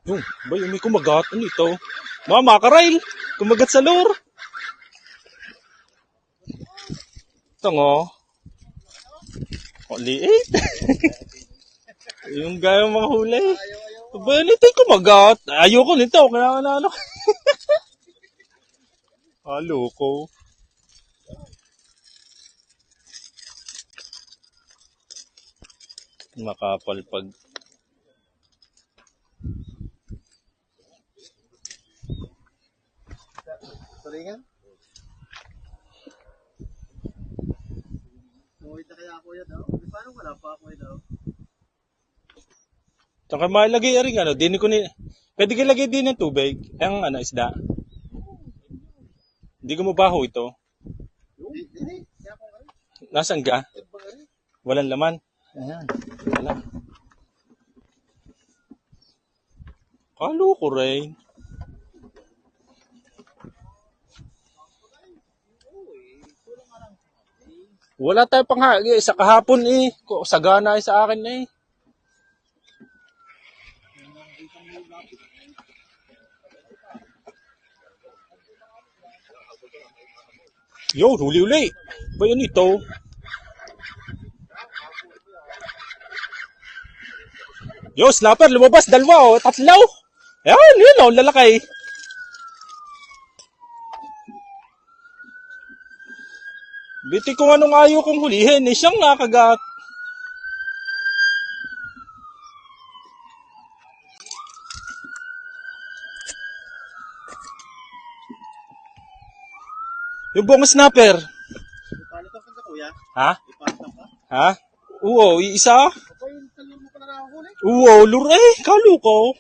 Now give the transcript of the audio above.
Yung, ba yung may kumagat? Ano ito? Mama, karail! Kumagat sa lure! Ito nga. Oh, liit. Yung gaya mga huli. Ba yun ito yung kumagat? Ayoko nito. Kaya ano. Halo ko. Makapalpag. Turingan? Muhit na kaya kuya daw? Paano wala pa kuya daw? Saka malagay rin ano. Din ko ni... Pwede ka lagay din ng tubig. Ang ano, isda. Hindi ko mabaho ito. Hindi. Kaya ko nga rin. Nasaan ka? Walang laman. Ayan. Wala. Kalo ko rin. Wala tayo panghagi. Sa kahapon eh. Sagana sa akin eh. Yo, huli-uli. Ba yun ito? Yo, snapper, lumabas. Dalawa oh. Tatlaw. Ayan, yun oh. Lalakay. Biti ko anong ayaw kong hulihin. Eh, siyang nakagat. Yung buong snapper. Ipalitan ka kuya? Ha? Ipalitan ka? Ha? Oo, isa. Okay, talur mo pa na nakahuli. Oo, lure eh. Kalo ko.